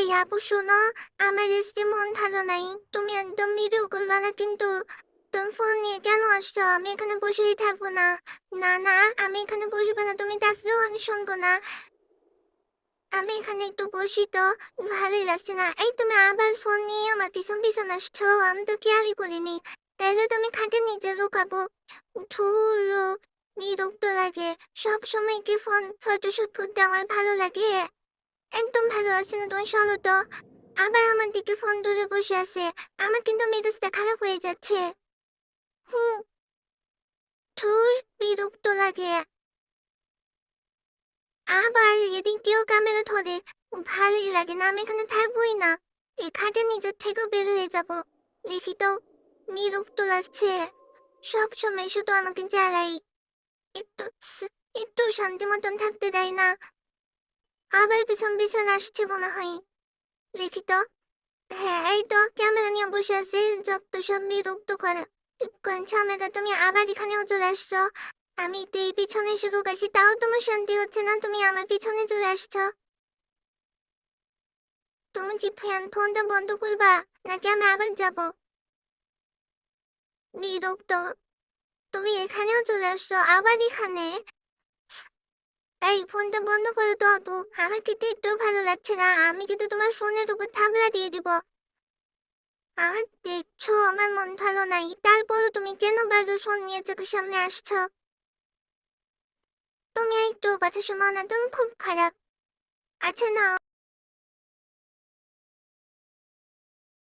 এই আপু শোনো, আমার আজকে মন ভালো নাই। তুমি একদম ভিডিও করবা না কিন্তু। তুমি ফোন নিয়ে কেন আসছো? আমি এখানে বসেই থাকবো না। না না, আমি এখানে বসবো না, তুমি ডাকলেও আমি শুনবো না। আমি এখানে একটু বসি তো, ভালোই লাগছে না। এই তুমি আবার ফোন নিয়ে আমার পিছন পিছন আসছো, আমি তো খেয়ালই করিনি। তাইলে তুমি খাটের নিচে লুকাবো। ধুরো, বিরক্ত লাগে। সব সময় কি ফোন ফটোশুট করতে আমার ভালো লাগে? একদম ভালো আছে না, তুমি সরো তো। আবার আমার দিকে ফোন ধরে বসে আছে। আমার কিন্তু মেজাজটা খারাপ হয়ে যাচ্ছে। হুম। ধুর, বিরক্ত লাগে। আবার এদিক দিয়েও ক্যামেরা ধরে। ভালোই লাগে না, আমি এখানে থাকবোই না। এই খাটের নিচের থেকেও বের হয়ে যাব। দেখি তো, বিরক্ত লাগছে। সব সময় শুধু আমাকে জ্বালাই। একটু একটু শান্তি মতন থাকতে দেয় না। আবার পিছন পিছন আসছে মনে হয়। দেখি তো। হ্যাঁ, এই তো ক্যামেরা নিয়ে বসে আছে। যত সব বিরক্ত করে। কোন ঝামেলা, তুমি আবার এখানেও চলে আসছো। আমি তো এই পিছনে এসে লুকাইছি, তাও তোমার শান্তি হচ্ছে না, তুমি আমার পিছনে চলে আসছো। তুমি কি ফোনটা বন্ধ করবা, নাকি আমি আবার যাব? বিরক্ত। তুমি এখানেও চলে আসছো, আবার এখানে। এই ফোনটা বন্ধ করো তো আপু, আমার কিন্তু একটু ভালো লাগছে না। আমি কিন্তু তোমার ফোনের উপর থাবলা দিয়ে দিব। আর দেখছো আমার মন ভালো নাই, তারপরও তুমি কেন বারবার ফোন নিয়ে চোখের সামনে আসছো? তুমি একটু কথা শোনো না, তুমি খুব খারাপ। আচ্ছা না।